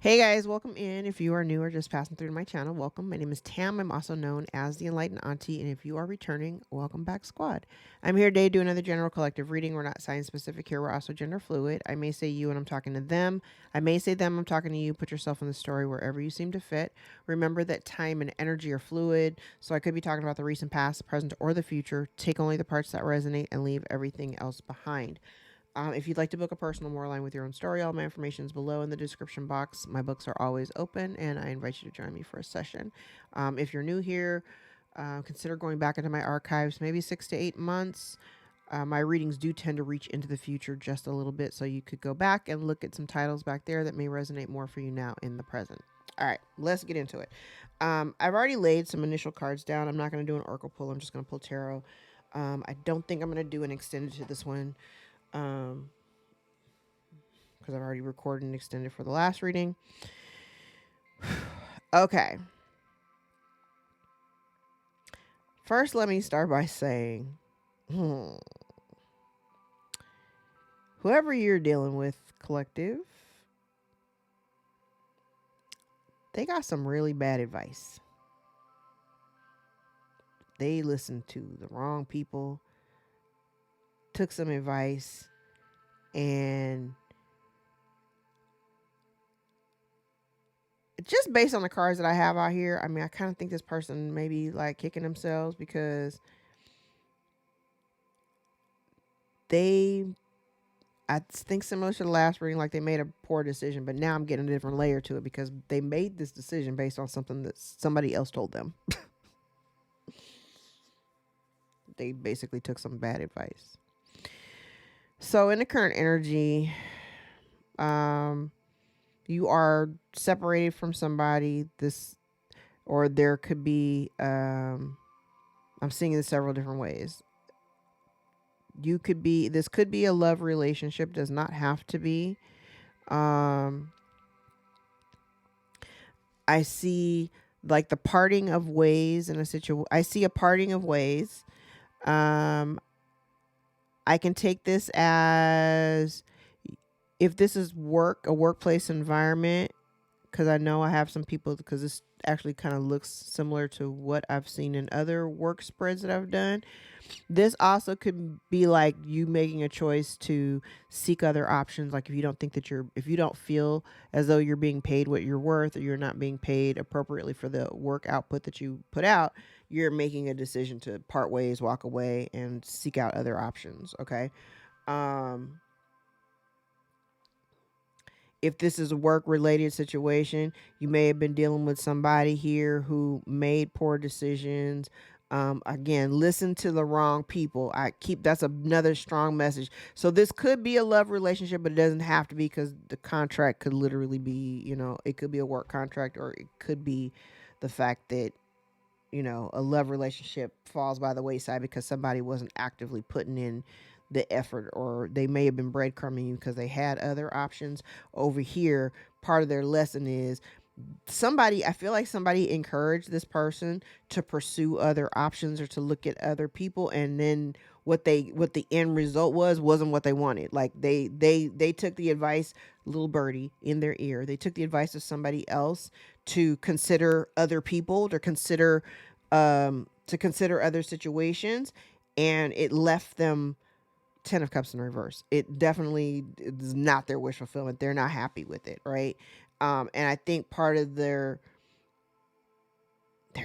Hey guys, welcome in. If you are new or just passing through to my channel, welcome. My name is Tam. I'm also known as the Enlightened Auntie, and if you are returning, welcome back, squad. I'm here today to do another general collective reading. We're not sign specific here. We're also gender fluid. I may say you and I'm talking to them. I may say them, I'm talking to you. Put yourself in the story wherever you seem to fit. Remember that time and energy are fluid, so I could be talking about the recent past, the present, or the future. Take only the parts that resonate and leave everything else behind. If you'd like to book a personal more aligned with your own story, all my information is below in the description box. My books are always open, and I invite you to join me for a session. If you're new here, consider going back into my archives, maybe 6 to 8 months. My readings do tend to reach into the future just a little bit, so you could go back and look at some titles back there that may resonate more for you now in the present. All right, let's get into it. I've already laid some initial cards down. I'm not going to do an oracle pull. I'm just going to pull tarot. I don't think I'm going to do an extended to this one because I've already recorded and extended for the last reading. Okay. First, let me start by saying, whoever you're dealing with, collective, they got some really bad advice. They listened to the wrong people, took some advice, and just based on the cards that I have out here, I mean, I kind of think this person may be like kicking themselves because I think similar to the last reading, like they made a poor decision, but now I'm getting a different layer to it because they made this decision based on something that somebody else told them. They basically took some bad advice. So in the current energy, you are separated from somebody. Or there could be, I'm seeing it several different ways. This could be a love relationship, does not have to be. I see like the parting of ways in a situation. I see a parting of ways. I can take this as if this is a workplace environment, because I know I have some people, because this actually kind of looks similar to what I've seen in other work spreads that I've done. This also could be like you making a choice to seek other options. Like if you don't feel as though you're being paid what you're worth, or you're not being paid appropriately for the work output that you put out, you're making a decision to part ways, walk away, and seek out other options. Okay. If this is a work related situation, you may have been dealing with somebody here who made poor decisions. Again, listen to the wrong people. That's another strong message. So this could be a love relationship, but it doesn't have to be, because the contract could literally be, it could be a work contract, or it could be the fact that, a love relationship falls by the wayside because somebody wasn't actively putting in the effort, or they may have been breadcrumbing you because they had other options. Over here, part of their lesson is I feel like somebody encouraged this person to pursue other options or to look at other people, and then what the end result wasn't what they wanted. Like they took the advice, little birdie in their ear, they took the advice of somebody else to consider other people, to consider other situations, and it left them 10 of cups in reverse. It definitely is not their wish fulfillment. They're not happy with it, right? And I think part of they're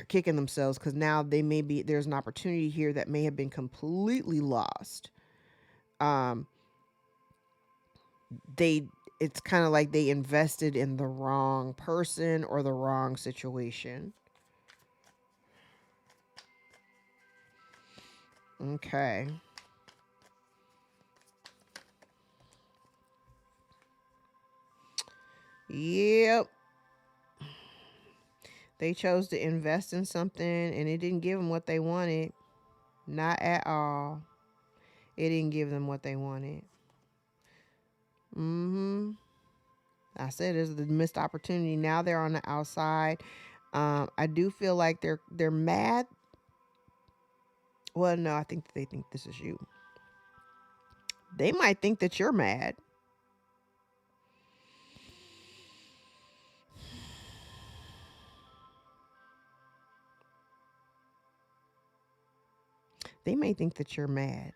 kicking themselves because now there's an opportunity here that may have been completely lost. It's kind of like they invested in the wrong person or the wrong situation. Okay. Yep. They chose to invest in something and it didn't give them what they wanted. Not at all. It didn't give them what they wanted. I said there's the missed opportunity. Now they're on the outside. I do feel like they're mad. Well, no, I think they think this is you. They might think that you're mad. They may think that you're mad.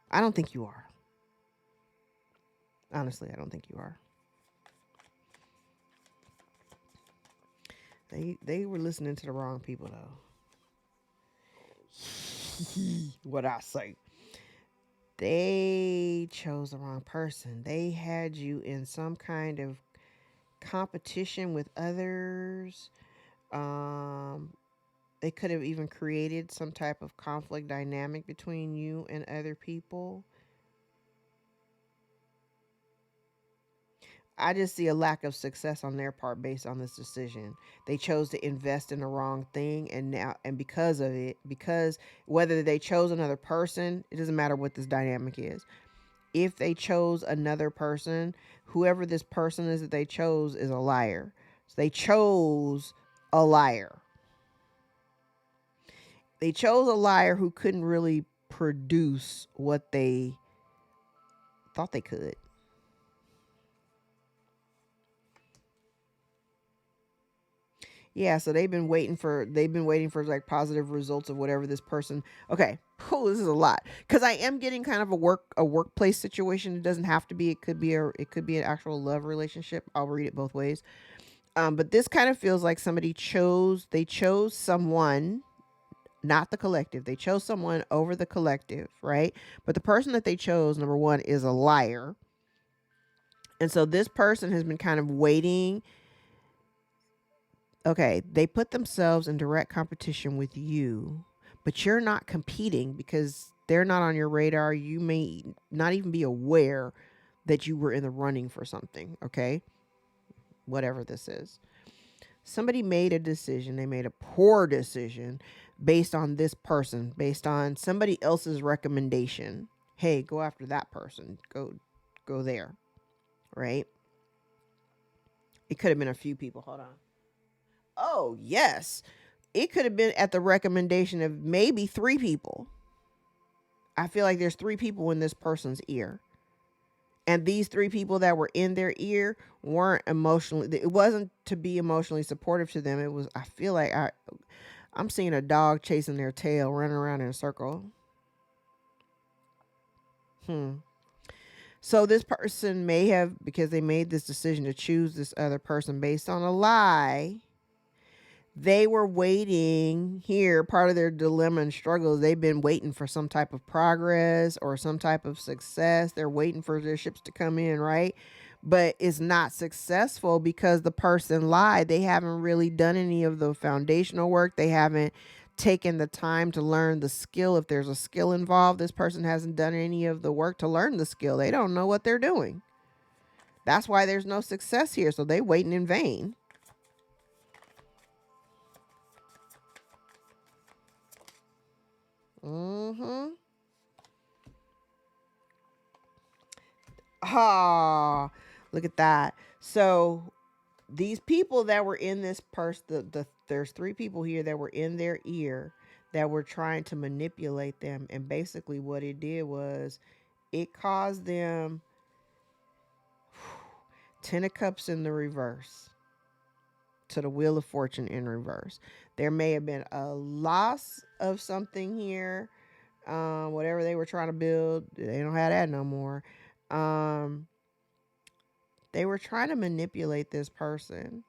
I don't think you are. Honestly, I don't think you are. They were listening to the wrong people though. What I say. They chose the wrong person. They had you in some kind of competition with others. They could have even created some type of conflict dynamic between you and other people. I just see a lack of success on their part based on this decision. They chose to invest in the wrong thing, and because of it, because whether they chose another person, it doesn't matter what this dynamic is. If they chose another person, whoever this person is that they chose is a liar. So they chose a liar. They chose a liar who couldn't really produce what they thought they could. Yeah, so they've been waiting for like positive results of whatever this person. Okay. Oh, this is a lot because I am getting kind of a workplace situation. It doesn't have to be. It could be an actual love relationship. I'll read it both ways. But this kind of feels like they chose someone, not the collective. They chose someone over the collective, right? But the person that they chose, number one, is a liar. And so this person has been kind of waiting. Okay, they put themselves in direct competition with you, but you're not competing because they're not on your radar. You may not even be aware that you were in the running for something, okay? Whatever this is. Somebody made a decision. They made a poor decision based on this person, based on somebody else's recommendation. Hey, go after that person. Go there, right? It could have been a few people. Hold on. Oh, yes. It could have been at the recommendation of maybe 3 people. I feel like there's 3 people in this person's ear. And these 3 people that were in their ear weren't emotionally, it wasn't to be emotionally supportive to them. It was, I feel like I'm seeing a dog chasing their tail, running around in a circle. So this person may have, because they made this decision to choose this other person based on a lie, they were waiting here. Part of their dilemma and struggles, they've been waiting for some type of progress or some type of success. They're waiting for their ships to come in, right? But it's not successful because the person lied. They haven't really done any of the foundational work. They haven't taken the time to learn the skill. If there's a skill involved, this person hasn't done any of the work to learn the skill. They don't know what they're doing. That's why there's no success here. So they waiting in vain. Mm-hmm. Ah, look at that. So these people that were in this there's 3 people here that were in their ear that were trying to manipulate them. And basically what it did was it caused them 10 of cups in the reverse to the wheel of fortune in reverse. There may have been a loss of something here. Whatever they were trying to build, they don't have that no more. They were trying to manipulate this person.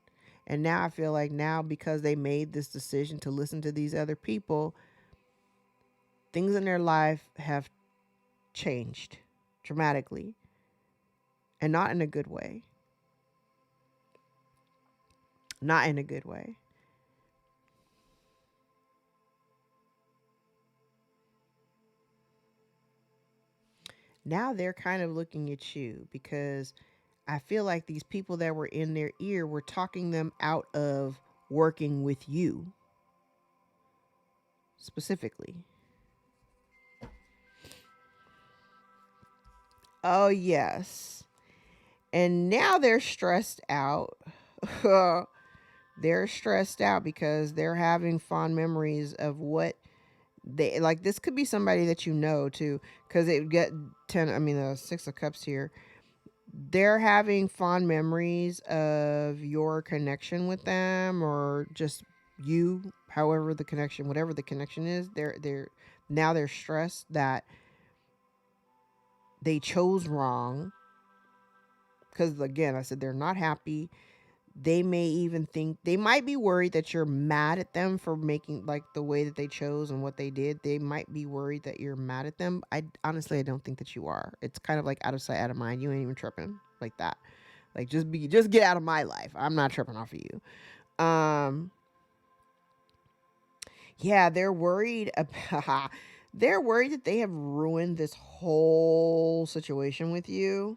And now I feel like now because they made this decision to listen to these other people, things in their life have changed dramatically and not in a good way. Not in a good way. Now they're kind of looking at you because I feel like these people that were in their ear were talking them out of working with you specifically. Oh, yes. And now they're stressed out. They're stressed out because they're having fond memories of what they like. This could be somebody that you know too, because it get 10. I mean, the 6 of Cups here. They're having fond memories of your connection with them, or just you however the connection, whatever the connection is, they're stressed that they chose wrong. Because again, I said they're not happy. They may even think, they might be worried that you're mad at them for making like the way that they chose and what they did. They might be worried that you're mad at them. I honestly, I don't think that you are. It's kind of like out of sight, out of mind. You ain't even tripping like that. Like just get out of my life. I'm not tripping off of you. Yeah, they're worried about they're worried that they have ruined this whole situation with you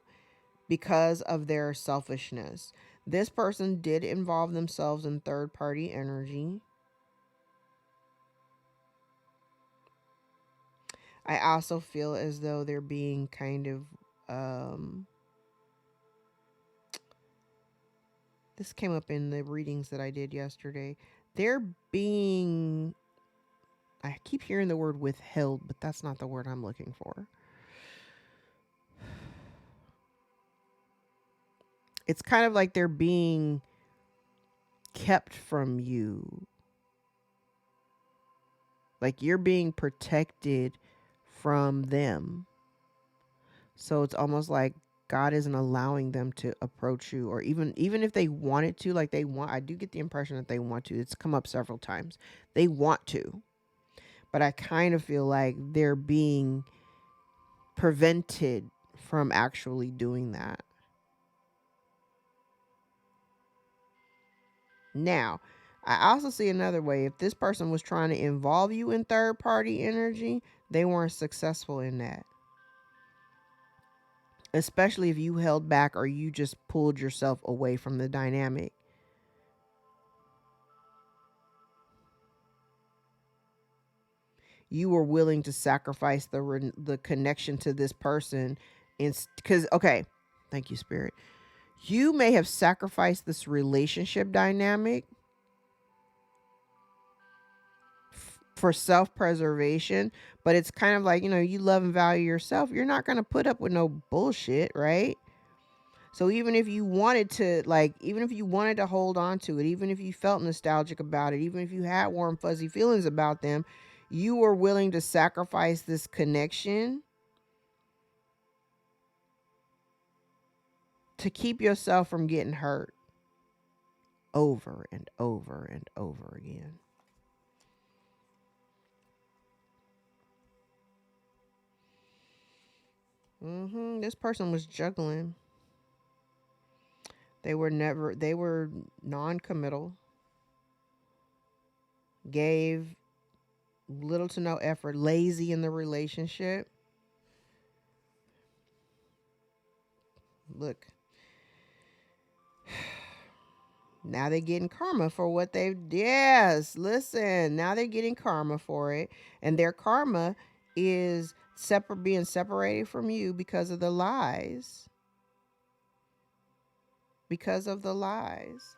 because of their selfishness. This person did involve themselves in third party energy. I also feel as though they're being kind of this came up in the readings that I did yesterday. They're being, I keep hearing the word withheld, but that's not the word I'm looking for. It's kind of like they're being kept from you. Like you're being protected from them. So it's almost like God isn't allowing them to approach you, or even if they wanted to, like they want, I do get the impression that they want to. It's come up several times. They want to. But I kind of feel like they're being prevented from actually doing that. Now, I also see another way. If this person was trying to involve you in third party energy, they weren't successful in that. Especially if you held back or you just pulled yourself away from the dynamic. You were willing to sacrifice the connection to this person, because okay, thank you, Spirit. You may have sacrificed this relationship dynamic for self-preservation, but it's kind of like, you love and value yourself. You're not going to put up with no bullshit, right? So even if you wanted to, even if you wanted to hold on to it, even if you felt nostalgic about it, even if you had warm, fuzzy feelings about them, you were willing to sacrifice this connection to keep yourself from getting hurt over and over and over again. This person was juggling. They were non-committal, gave little to no effort, lazy in the relationship. Look, now they're getting karma for what they've, yes, listen, now they're getting karma for it. And their karma is being separated from you because of the lies. Because of the lies.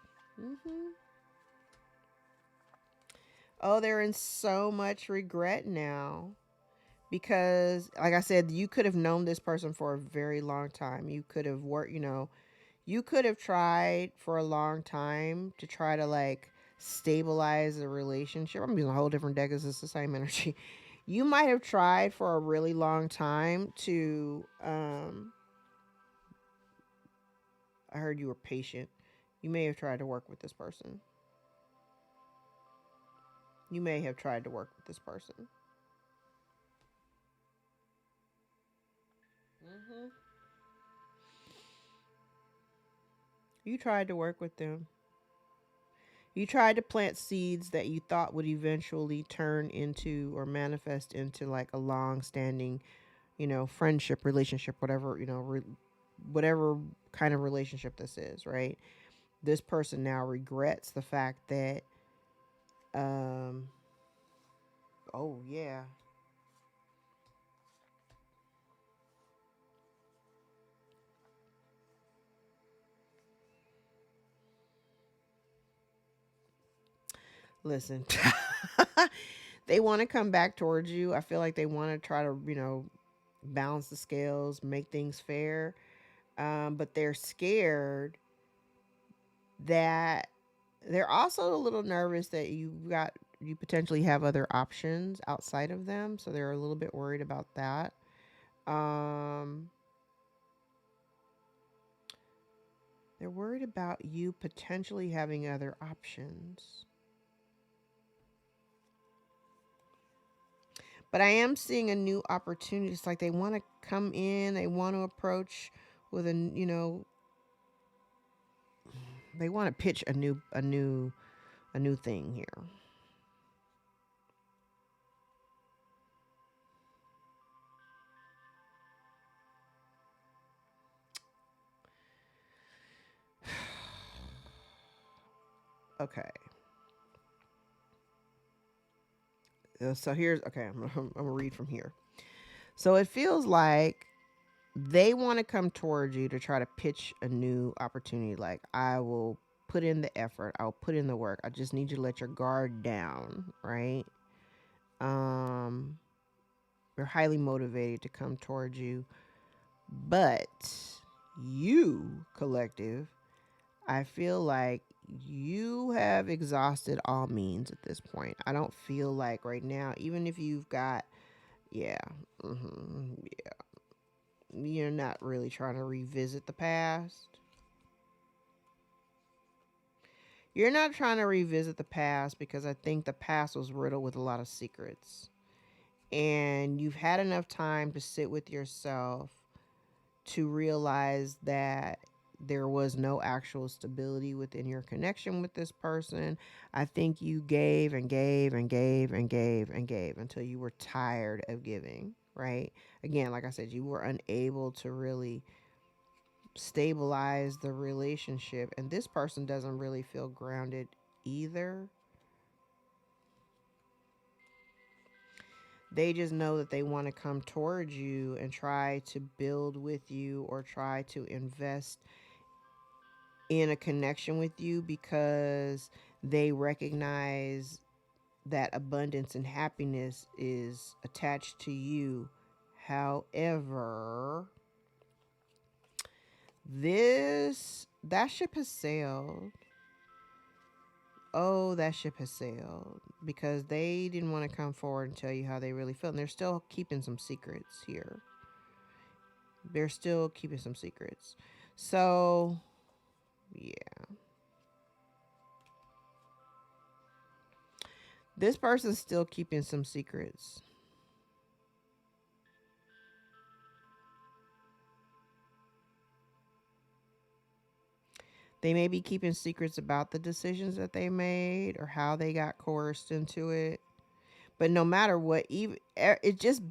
Oh, they're in so much regret now. Because, like I said, you could have known this person for a very long time. You could have worked, you could have tried for a long time to try to stabilize the relationship. I'm using a whole different deck because it's the same energy. You might have tried for a really long time to, I heard you were patient. You may have tried to work with this person. You may have tried to work with this person. You tried to work with them. You tried to plant seeds that you thought would eventually turn into or manifest into a long-standing, friendship, relationship, whatever, whatever kind of relationship this is, right? This person now regrets the fact that, oh yeah. Listen, they want to come back towards you. I feel like they want to try to, balance the scales, make things fair. But they're scared that they're also a little nervous that you got you potentially have other options outside of them, so they're a little bit worried about that. They're worried about you potentially having other options. But I am seeing a new opportunity. It's like they want to come in, they want to approach with they want to pitch a new thing here. Okay. So here's okay. I'm gonna read from here. So it feels like they want to come towards you to try to pitch a new opportunity. Like, I will put in the effort. I'll put in the work. I just need you to let your guard down, right? They're highly motivated to come towards you, but you, collective, I feel like you have exhausted all means at this point. I don't feel like right now, even if you've got, yeah, yeah, you're not really trying to revisit the past. You're not trying to revisit the past because I think the past was riddled with a lot of secrets. And you've had enough time to sit with yourself to realize that there was no actual stability within your connection with this person. I think you gave and gave and gave and gave and gave until you were tired of giving, right? Again, like I said, you were unable to really stabilize the relationship, and this person doesn't really feel grounded either. They just know that they want to come towards you and try to build with you or try to invest in a connection with you because they recognize that abundance and happiness is attached to you. However, that ship has sailed. Oh, that ship has sailed because they didn't want to come forward and tell you how they really felt. And they're still keeping some secrets here. They're still keeping some secrets. So, yeah. This person's still keeping some secrets. They may be keeping secrets about the decisions that they made or how they got coerced into it. But no matter what, even it just,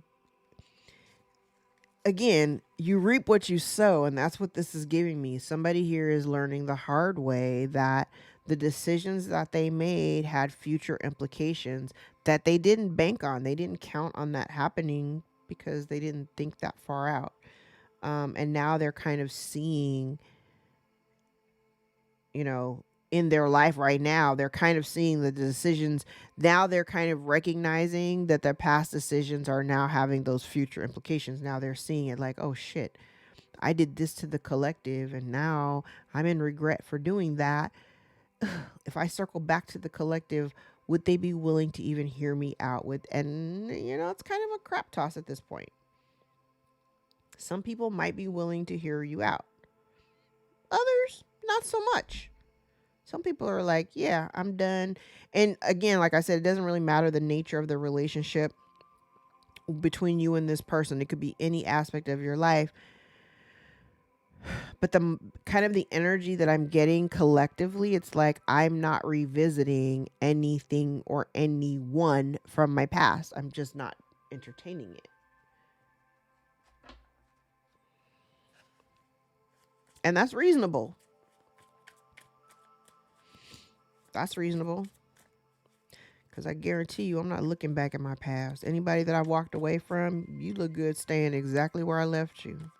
again, you reap what you sow, and that's what this is giving me. Somebody here is learning the hard way that the decisions that they made had future implications that they didn't bank on. They didn't count on that happening because they didn't think that far out. And now they're kind of seeing, in their life right now, they're kind of seeing the decisions. Now they're kind of recognizing that their past decisions are now having those future implications. Now they're seeing it like, oh shit, I did this to the collective and now I'm in regret for doing that. If I circle back to the collective, would they be willing to even hear me out with? And, it's kind of a crap toss at this point. Some people might be willing to hear you out. Others, not so much. Some people are like, yeah, I'm done. And again, like I said, it doesn't really matter the nature of the relationship between you and this person. It could be any aspect of your life. But the kind of the energy that I'm getting collectively, it's like I'm not revisiting anything or anyone from my past. I'm just not entertaining it. And that's reasonable. That's reasonable. Because I guarantee you, I'm not looking back at my past. Anybody that I walked away from, you look good staying exactly where I left you.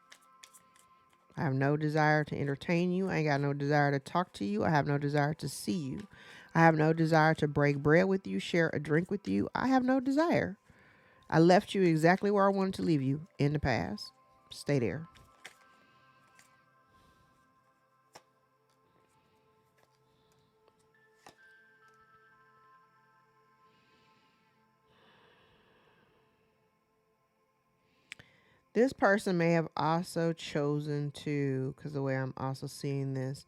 I have no desire to entertain you. I ain't got no desire to talk to you. I have no desire to see you. I have no desire to break bread with you, share a drink with you. I have no desire. I left you exactly where I wanted to leave you in the past. Stay there. This person may have also chosen to, because the way I'm also seeing this,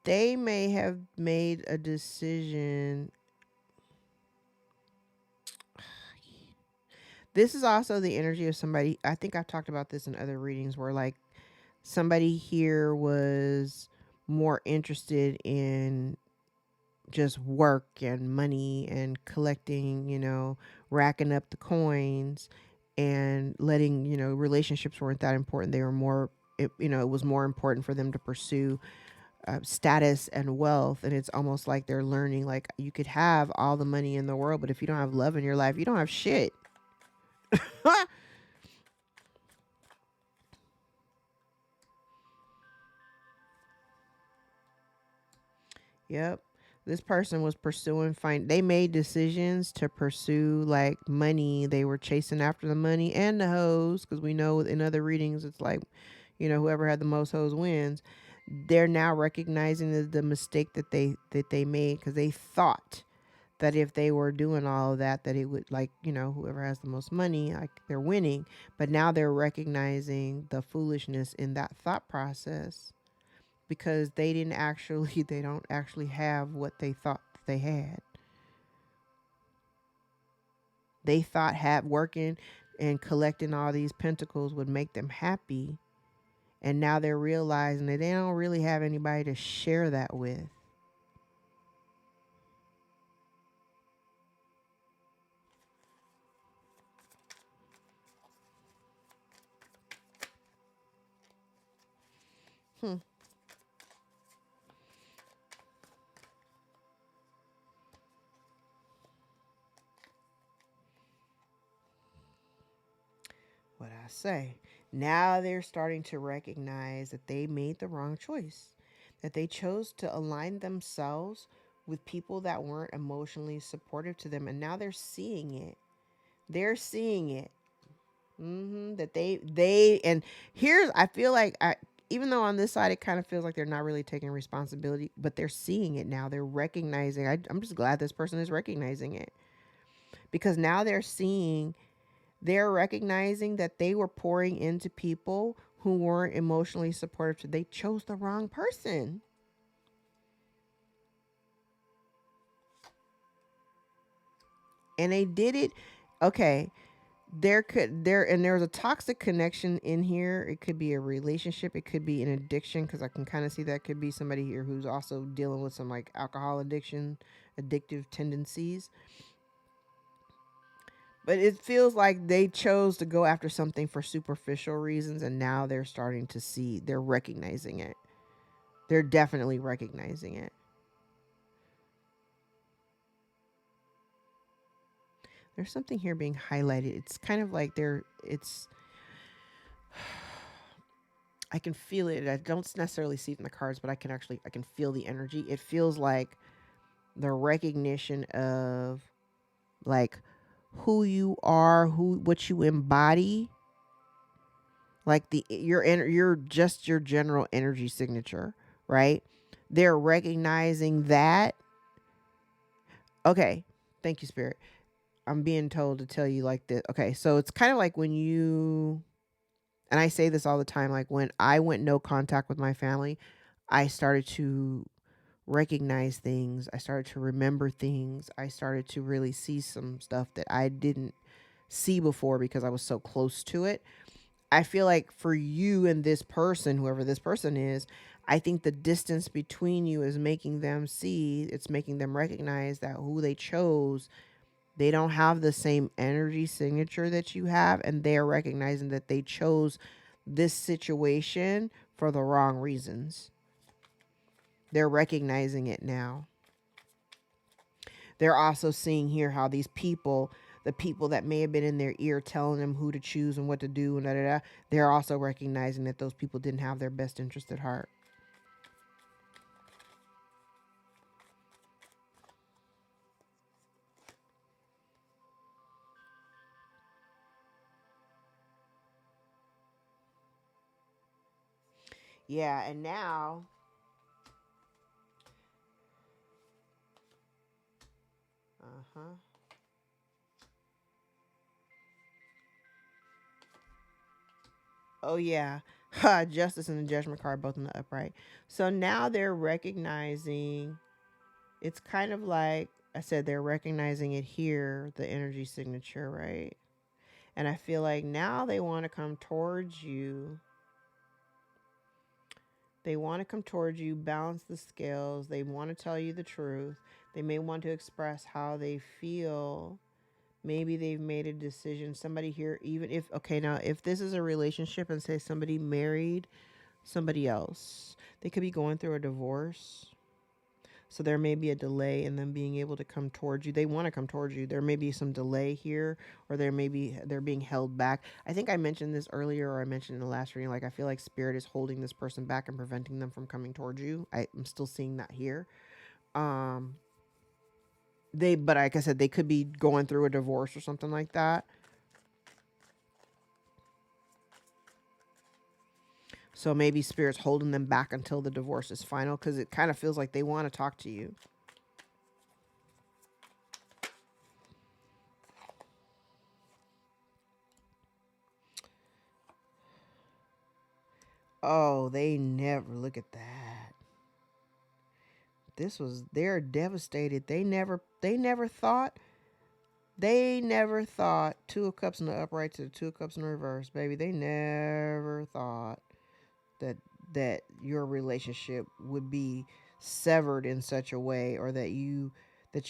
they may have made a decision. This is also the energy of somebody. I think I've talked about this in other readings where like somebody here was more interested in just work and money and collecting, racking up the coins and letting, relationships weren't that important. They were more, it was more important for them to pursue status and wealth. And it's almost like they're learning, like, you could have all the money in the world, but if you don't have love in your life, you don't have shit. Yep. This person was pursuing they made decisions to pursue like money. They were chasing after the money and the hoes, because we know in other readings it's like, whoever had the most hoes wins. They're now recognizing the mistake that they made, because they thought that if they were doing all of that, that it would, like, whoever has the most money, like, they're winning. But now they're recognizing the foolishness in that thought process, because they don't actually have what they thought they had. They thought working and collecting all these pentacles would make them happy. And now they're realizing that they don't really have anybody to share that with. Hmm. What I say. Now they're starting to recognize that they made the wrong choice, that they chose to align themselves with people that weren't emotionally supportive to them. And now they're seeing it. They're seeing it. That and here's, I feel like, even though on this side it kind of feels like they're not really taking responsibility, but they're seeing it now. They're recognizing. I'm just glad this person is recognizing it, because now they're recognizing that they were pouring into people who weren't emotionally supportive. They chose the wrong person. And they did it. Okay. There's a toxic connection in here. It could be a relationship. It could be an addiction, because I can kind of see that could be somebody here who's also dealing with some like alcohol addiction, addictive tendencies. But it feels like they chose to go after something for superficial reasons, and now they're recognizing it. They're definitely recognizing it. There's something here being highlighted. It's kind of like I can feel it. I don't necessarily see it in the cards, but I can feel the energy. It feels like the recognition of like who you are, what you embody, like your just your general energy signature, right? They're recognizing that. Okay, thank you, Spirit. I'm being told to tell you like this. Okay, so it's kind of like when you, and I say this all the time, like when I went no contact with my family, I started to recognize things. I started to remember things. I started to really see some stuff that I didn't see before because I was so close to it. I feel like for you and this person, whoever this person is, I think the distance between you is making them it's making them recognize that who they chose, they don't have the same energy signature that you have. And they're recognizing that they chose this situation for the wrong reasons. They're recognizing it now. They're also seeing here how these people, the people that may have been in their ear telling them who to choose and what to do and da da da, they're also recognizing that those people didn't have their best interest at heart. Yeah, and now uh-huh. Oh yeah. Justice and the Judgment card both in the upright. So now they're recognizing, it's kind of like I said, they're recognizing it here, the energy signature, right? And I feel like now they want to come towards you. They want to come towards you, balance the scales. They want to tell you the truth. They may want to express how they feel. Maybe they've made a decision. Somebody here, even if, okay, now if this is a relationship and say somebody married somebody else, they could be going through a divorce. So there may be a delay in them being able to come towards you. They want to come towards you. There may be some delay here, or they're being held back. I think I mentioned this earlier, or I mentioned in the last reading. Like I feel like spirit is holding this person back and preventing them from coming towards you. I'm still seeing that here. Um, but like I said, they could be going through a divorce or something like that. So maybe spirit's holding them back until the divorce is final, because it kind of feels like they want to talk to you. Oh, they never, look at that. They're devastated. They never thought Two of Cups in the upright to the Two of Cups in the reverse, baby. They never thought that your relationship would be severed in such a way, or that you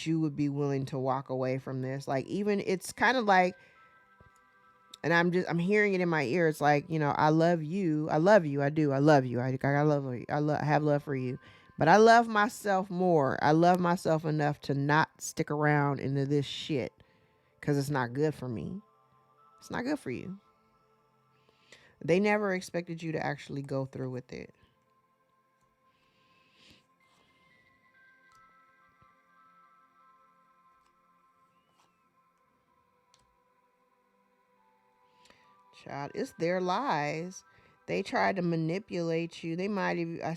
would be willing to walk away from this. Like, even it's kind of like, and I'm hearing it in my ear. It's like, I love you. I love you. I do. I love you. I love you. I have love for you. But I love myself more. I love myself enough to not stick around into this shit, because it's not good for me. It's not good for you. They never expected you to actually go through with it. Child, it's their lies. They tried to manipulate you. They might have, I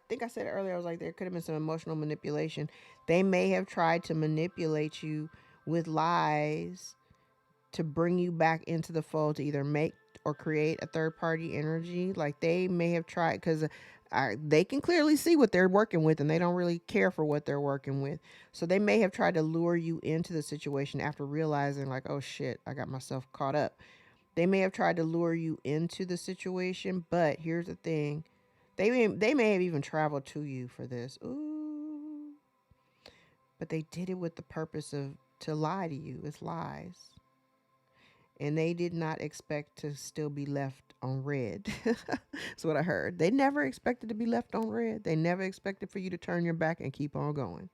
think I said it earlier, I was like, there could have been some emotional manipulation. They may have tried to manipulate you with lies to bring you back into the fold, to either make or create a third party energy. Like, they may have tried, because they can clearly see what they're working with, and they don't really care for what they're working with. So they may have tried to lure you into the situation after realizing, like, oh shit, I got myself caught up. They may have tried to lure you into the situation, but here's the thing. They may have even traveled to you for this. Ooh. But they did it with the purpose of to lie to you. It's lies. And they did not expect to still be left on red. That's what I heard. They never expected to be left on red. They never expected for you to turn your back and keep on going.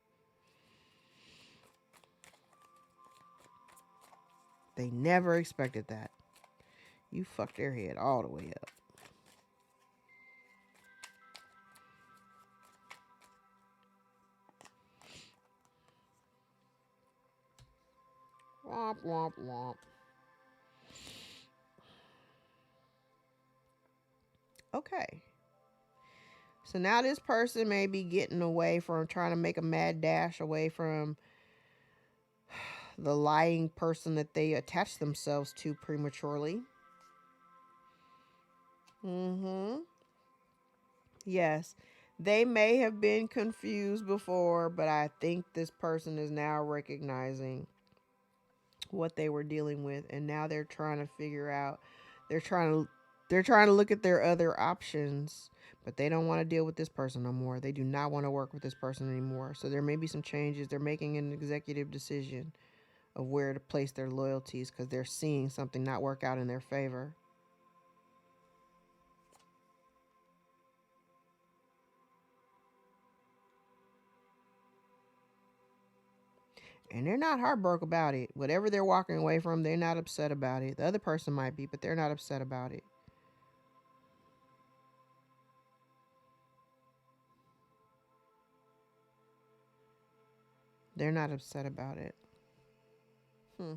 They never expected that. You fucked their head all the way up. Womp, womp, womp. Okay. So now this person may be getting away from, trying to make a mad dash away from the lying person that they attached themselves to prematurely. Mm-hmm. Yes. They may have been confused before, but I think this person is now recognizing what they were dealing with, and now they're trying to figure out, they're trying to look at their other options, but they don't want to deal with this person no more. They do not want to work with this person anymore. So there may be some changes. They're making an executive decision of where to place their loyalties, because they're seeing something not work out in their favor. And they're not heartbroken about it. Whatever they're walking away from, they're not upset about it. The other person might be, but they're not upset about it. They're not upset about it. Hmm.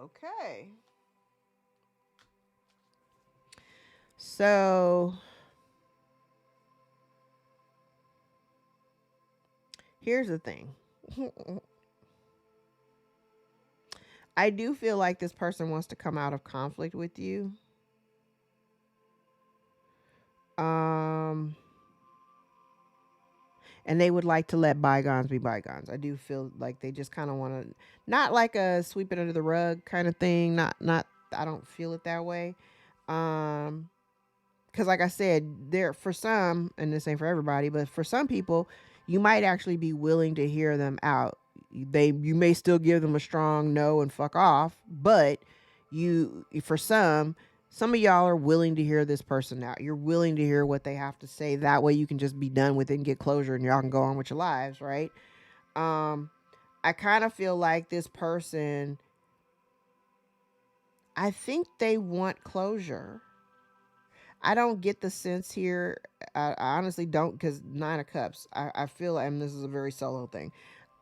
Okay. So here's the thing. I do feel like this person wants to come out of conflict with you. Um, and they would like to let bygones be bygones. I do feel like they just kind of want to, not like a sweep it under the rug kind of thing. Not. I don't feel it that way. Because like I said, there for some, and this ain't for everybody, but for some people, you might actually be willing to hear them out. You may still give them a strong no and fuck off, but for some of y'all are willing to hear this person out. You're willing to hear what they have to say. That way you can just be done with it and get closure and y'all can go on with your lives, right? I kind of feel like this person, I think they want closure. I don't get the sense here. I honestly don't, because Nine of Cups, I feel, and this is a very solo thing.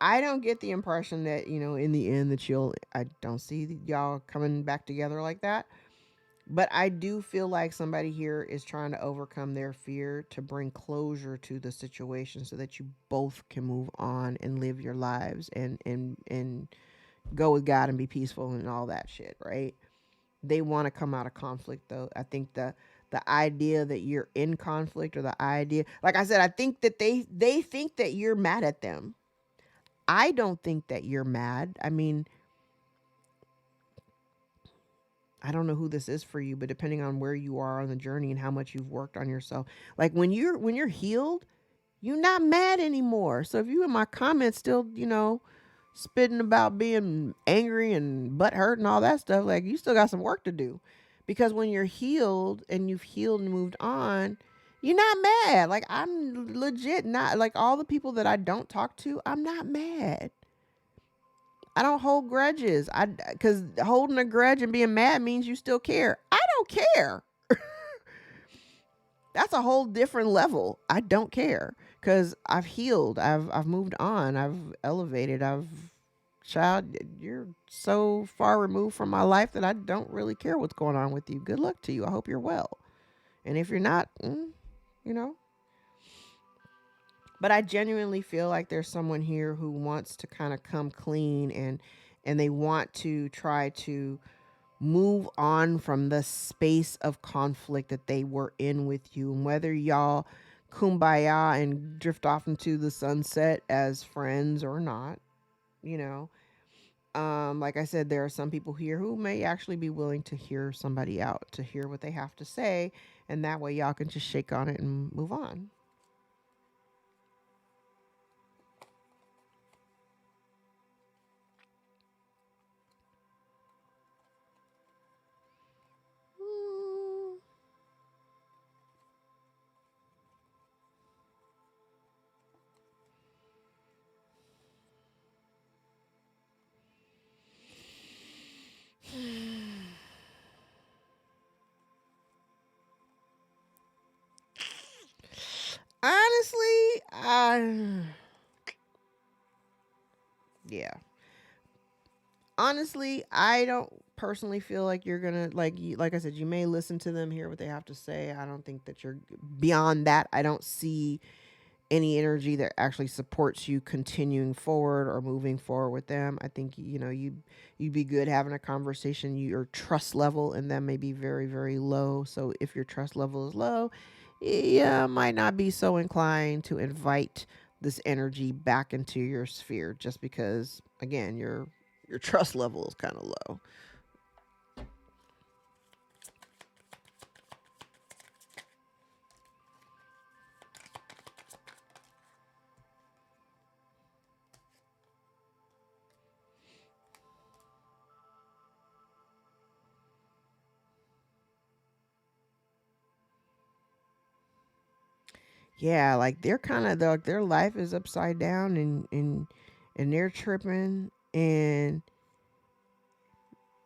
I don't get the impression that, in the end that I don't see y'all coming back together like that. But I do feel like somebody here is trying to overcome their fear to bring closure to the situation so that you both can move on and live your lives and go with God and be peaceful and all that shit, right? They want to come out of conflict though. I think the idea that you're in conflict, or the idea, like I said, I think that they think that you're mad at them. I don't think that you're mad. I mean, I don't know who this is for you, but depending on where you are on the journey and how much you've worked on yourself, like when you're healed, you're not mad anymore. So if you in my comments still, spitting about being angry and butt hurt and all that stuff, like you still got some work to do. Because when you're healed and you've healed and moved on, you're not mad. Like I'm legit not, like all the people that I don't talk to, I'm not mad. I don't hold grudges. Because holding a grudge and being mad means you still care. I don't care. That's a whole different level. I don't care because I've healed. I've moved on. I've elevated. Child, you're so far removed from my life that I don't really care what's going on with you. Good luck to you. I hope you're well. And if you're not, you know. But I genuinely feel like there's someone here who wants to kind of come clean, and they want to try to move on from the space of conflict that they were in with you. And whether y'all kumbaya and drift off into the sunset as friends or not, you know. Like I said, there are some people here who may actually be willing to hear somebody out, to hear what they have to say, and that way y'all can just shake on it and move on. Mm, Honestly, yeah. Honestly, I don't personally feel like you're gonna, like I said, you may listen to them, hear what they have to say. I don't think that you're beyond that. I don't see any energy that actually supports you continuing forward or moving forward with them. I think you'd be good having a conversation. Your trust level in them may be very, very low. So if your trust level is low, yeah, might not be so inclined to invite this energy back into your sphere, just because again your trust level is kind of low. Yeah, like they're kind of, their life is upside down, and they're tripping, and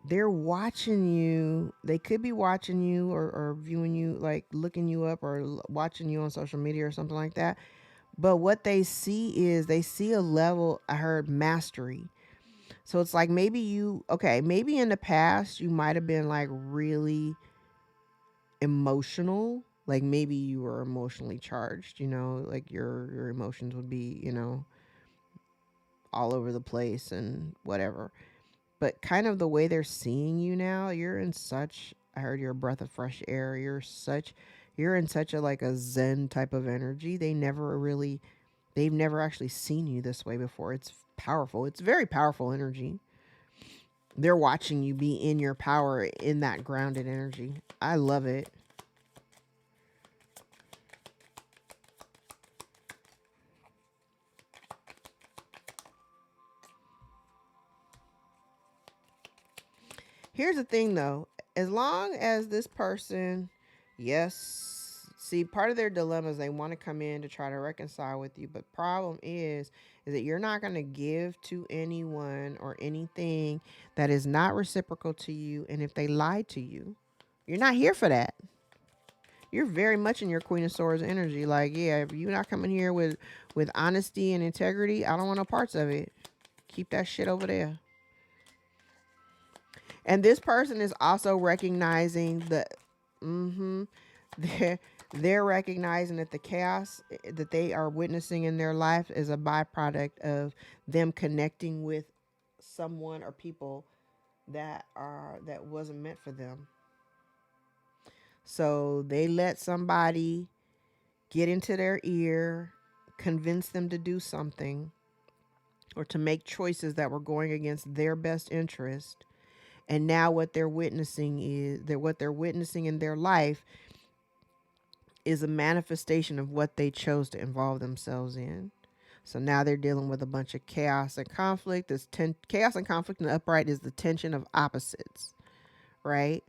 they're watching you. They could be watching you, or viewing you, like looking you up, or watching you on social media or something like that. But what they see is, they see a level, I heard, mastery. So it's like, maybe maybe in the past you might have been like really emotional. Like maybe you were emotionally charged, like your emotions would be, all over the place and whatever. But kind of the way they're seeing you now, you're in such, I heard you're a breath of fresh air. You're in such a like a zen type of energy. They've never actually seen you this way before. It's powerful. It's very powerful energy. They're watching you be in your power in that grounded energy. I love it. Here's the thing though, as long as this person, yes, see, part of their dilemma is they want to come in to try to reconcile with you, but problem is that you're not going to give to anyone or anything that is not reciprocal to you. And if they lie to you, you're not here for that. You're very much in your Queen of Swords energy. Like, yeah, if you're not coming here with honesty and integrity, I don't want no parts of it. Keep that shit over there. And this person is also recognizing the, mm-hmm, they're, they're recognizing that the chaos that they are witnessing in their life is a byproduct of them connecting with someone or people that wasn't meant for them. So they let somebody get into their ear, convince them to do something or to make choices that were going against their best interest. And now what they're witnessing in their life is a manifestation of what they chose to involve themselves in. So now they're dealing with a bunch of chaos and conflict. Chaos and conflict in the upright is the tension of opposites, right?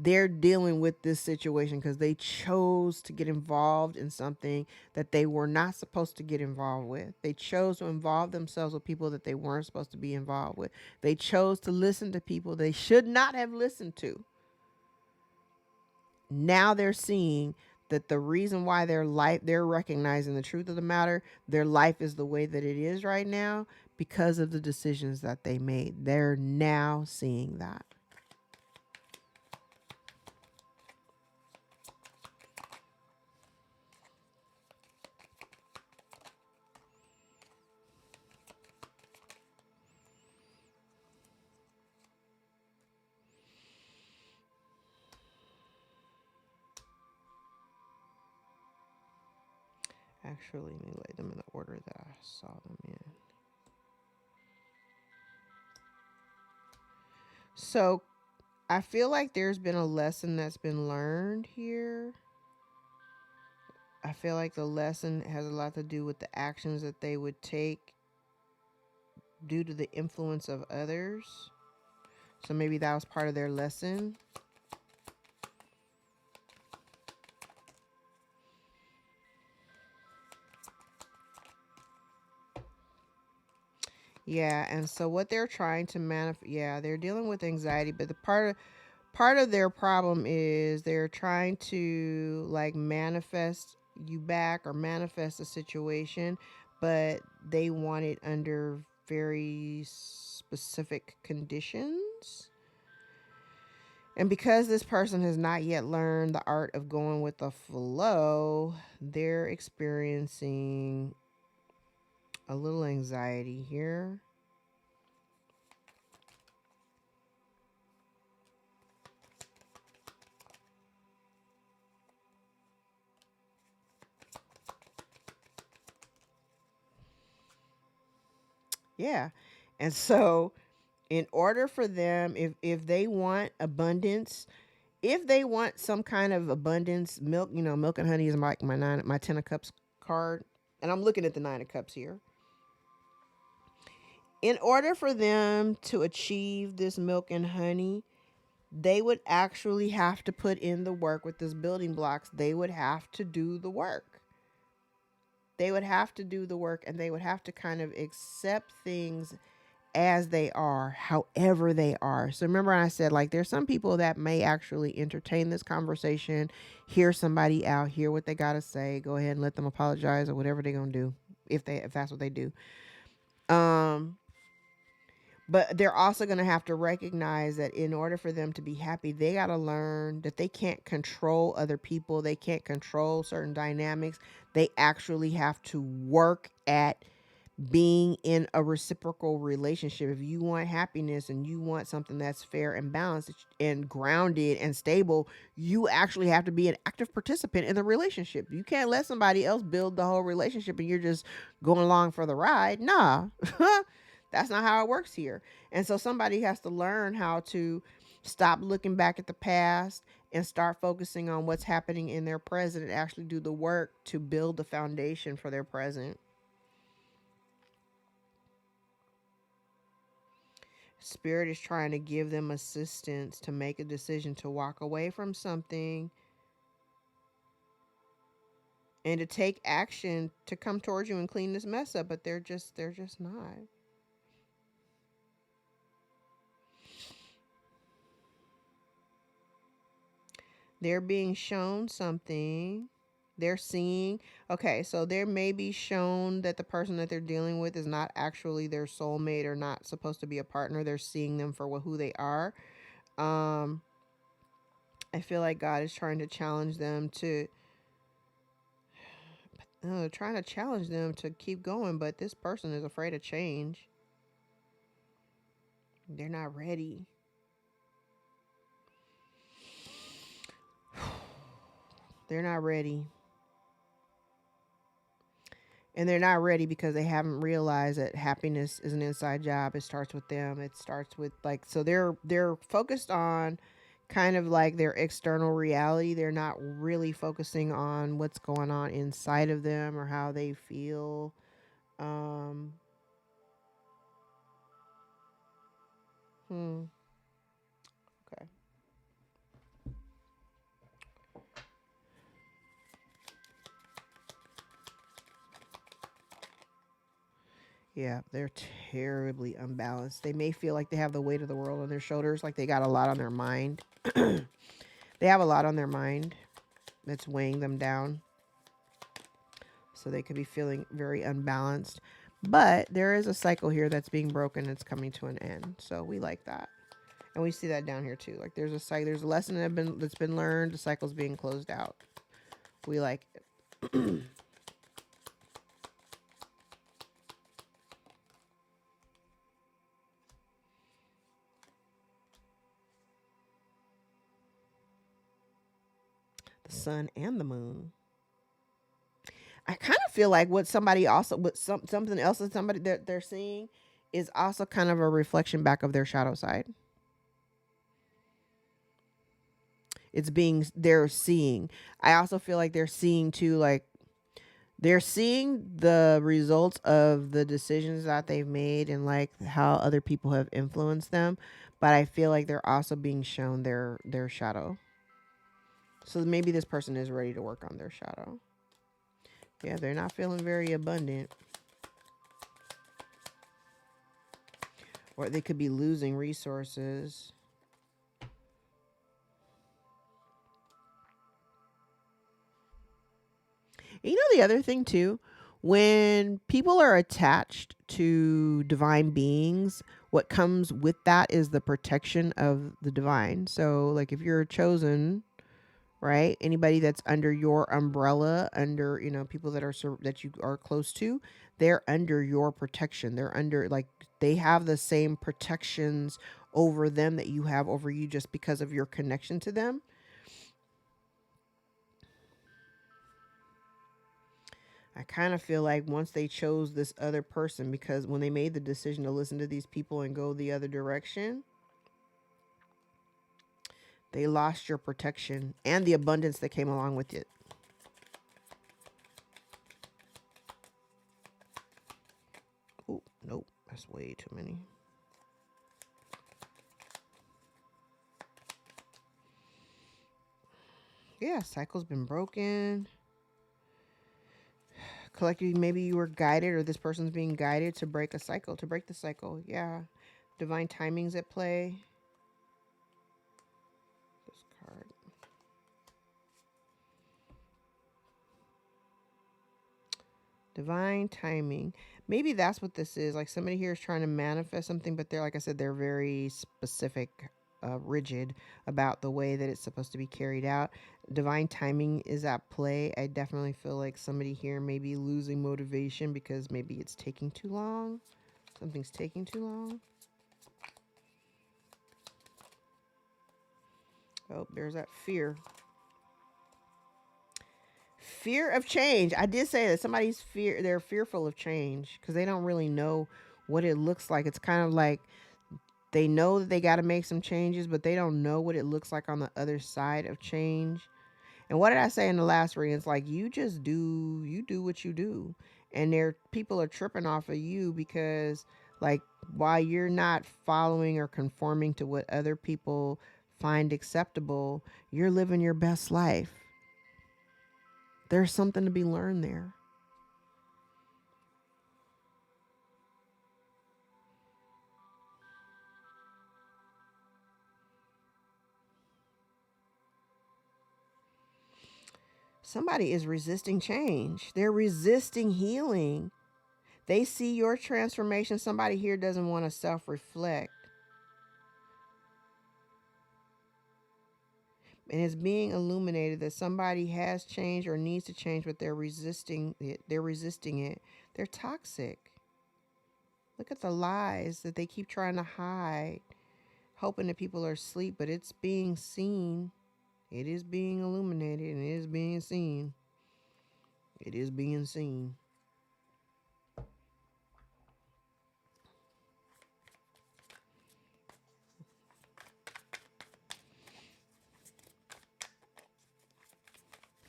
They're dealing with this situation because they chose to get involved in something that they were not supposed to get involved with. They chose to involve themselves with people that they weren't supposed to be involved with. They chose to listen to people they should not have listened to. Now they're seeing that the reason why they're recognizing the truth of the matter, their life is the way that it is right now because of the decisions that they made. They're now seeing that. Actually, let me lay them in the order that I saw them in. So I feel like there's been a lesson that's been learned here. I feel like the lesson has a lot to do with the actions that they would take due to the influence of others. So maybe that was part of their lesson. Yeah, and so what they're trying to they're dealing with anxiety, but the part of their problem is they're trying to like manifest you back or manifest a situation, but they want it under very specific conditions. And because this person has not yet learned the art of going with the flow, they're experiencing a little anxiety here. Yeah. And so in order for them, if they want abundance, if they want some kind of abundance, milk, milk and honey is like my 10 of cups card. And I'm looking at the 9 of cups here. In order for them to achieve this milk and honey, they would actually have to put in the work with this building blocks. They would have to do the work. They would have to do the work and they would have to kind of accept things as they are, however they are. So remember I said, like, there's some people that may actually entertain this conversation, hear somebody out, hear what they got to say, go ahead and let them apologize or whatever they're going to do if that's what they do. But they're also going to have to recognize that in order for them to be happy, they got to learn that they can't control other people. They can't control certain dynamics. They actually have to work at being in a reciprocal relationship. If you want happiness and you want something that's fair and balanced and grounded and stable, you actually have to be an active participant in the relationship. You can't let somebody else build the whole relationship and you're just going along for the ride. Nah. That's not how it works here. And so somebody has to learn how to stop looking back at the past and start focusing on what's happening in their present and actually do the work to build the foundation for their present. Spirit is trying to give them assistance to make a decision to walk away from something and to take action to come towards you and clean this mess up, but they're just not. They're being shown something. They're seeing, okay, so there may be shown that the person that they're dealing with is not actually their soulmate or not supposed to be a partner. They're seeing them for who they are. I feel like God is trying to challenge them to keep going, but this person is afraid of change. They're not ready. They're not ready. And they're not ready because they haven't realized that happiness is an inside job. It starts with them. It starts with like, so they're focused on kind of like their external reality. They're not really focusing on what's going on inside of them or how they feel. Um hmm. Okay. Yeah, they're terribly unbalanced. They may feel like they have the weight of the world on their shoulders, like they got a lot on their mind. They have a lot on their mind that's weighing them down. So they could be feeling very unbalanced. But there is a cycle here that's being broken. It's coming to an end. So we like that. And we see that down here too. Like there's a cycle, there's a lesson that's been learned. The cycle's being closed out. We like it. The sun and the moon. I kind of feel like what somebody also, something else that somebody they're seeing is also kind of a reflection back of their shadow side. They're seeing. I also feel like they're seeing too, like they're seeing the results of the decisions that they've made and like how other people have influenced them. But I feel like they're also being shown their shadow. So maybe this person is ready to work on their shadow. Yeah, they're not feeling very abundant. Or they could be losing resources. You know, the other thing too, when people are attached to divine beings, what comes with that is the protection of the divine. So, like if you're chosen, right? Anybody that's under your umbrella, under, you know, people that are that you are close to, they're under your protection. They're under, like, they have the same protections over them that you have over you just because of your connection to them. I kind of feel like once they chose this other person, because when they made the decision to listen to these people and go the other direction, they lost your protection and the abundance that came along with it. Oh, nope. That's way too many. Yeah, cycle's been broken. Collectively, maybe you were guided or this person's being guided to break a cycle, to break the cycle. Yeah. Divine timings at play. This card. Divine timing. Maybe that's what this is. Like somebody here is trying to manifest something, but they're, like I said, they're very specific, rigid about the way that it's supposed to be carried out. Divine timing is at play. I definitely feel like somebody here may be losing motivation because maybe it's taking too long. Something's taking too long. Oh, there's that fear. Fear of change. I did say that they're fearful of change because they don't really know what it looks like. It's kind of like they know that they got to make some changes, but they don't know what it looks like on the other side of change. And what did I say in the last reading? It's like you do what you do. And people are tripping off of you because like while you're not following or conforming to what other people find acceptable, you're living your best life. There's something to be learned there. Somebody is resisting change. They're resisting healing. They see your transformation. Somebody here doesn't want to self-reflect. And it's being illuminated that somebody has changed or needs to change, but they're resisting it. They're toxic. Look at the lies that they keep trying to hide, hoping that people are asleep, but it's being seen. It is being illuminated and it is being seen. It is being seen.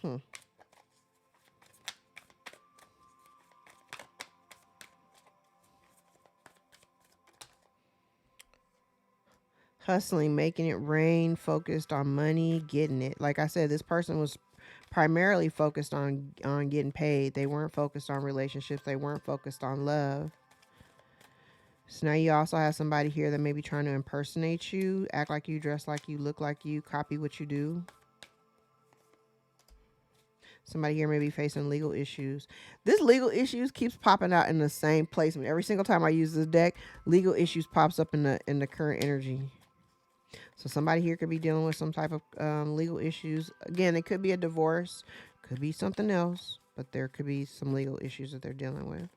Hmm. Hustling, making it rain, focused on money, getting it. Like I said, this person was primarily focused on getting paid. They weren't focused on relationships. They weren't focused on love. So now you also have somebody here that may be trying to impersonate you, act like you, dress like you, look like you, copy what you do. Somebody here may be facing legal issues. This legal issues keeps popping out in the same placement. Every single time I use this deck, legal issues pops up in the current energy. So somebody here could be dealing with some type of legal issues. Again, it could be a divorce, could be something else, but there could be some legal issues that they're dealing with.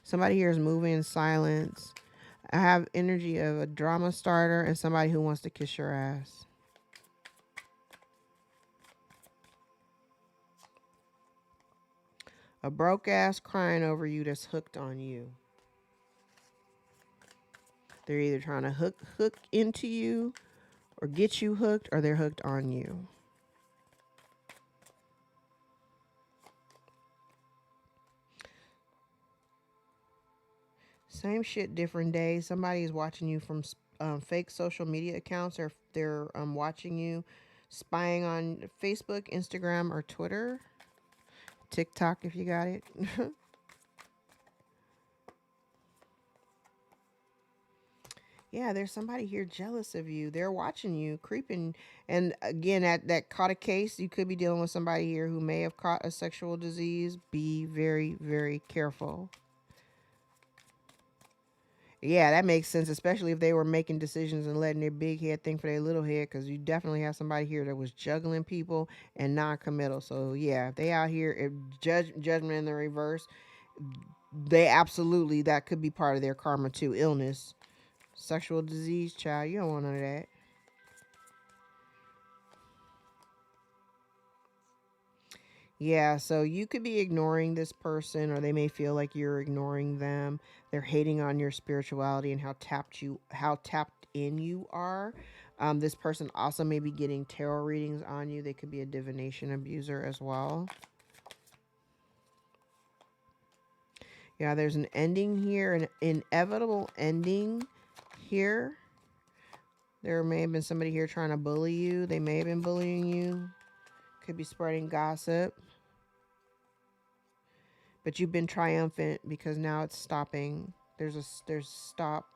Somebody here is moving in silence. I have energy of a drama starter and somebody who wants to kiss your ass. A broke ass crying over you that's hooked on you. They're either trying to hook into you or get you hooked, or they're hooked on you. Same shit, different day. Somebody is watching you from fake social media accounts, or they're watching you, spying on Facebook, Instagram, or Twitter. TikTok, if you got it. Yeah, there's somebody here jealous of you. They're watching you, creeping. And again, that caught a case. You could be dealing with somebody here who may have caught a sexual disease. Be very, very careful. Yeah, that makes sense, especially if they were making decisions and letting their big head think for their little head, because you definitely have somebody here that was juggling people and non-committal. So yeah, if they out here, if judgment in the reverse, they absolutely, that could be part of their karma too. Illness, sexual disease, child, you don't want none of that. Yeah, so you could be ignoring this person, or they may feel like you're ignoring them. They're hating on your spirituality and how tapped in you are. This person also may be getting tarot readings on you. They could be a divination abuser as well. Yeah, there's an ending here, an inevitable ending here. There may have been somebody here trying to bully you. They may have been bullying you. Could be spreading gossip. But you've been triumphant because now it's stopping. There's stop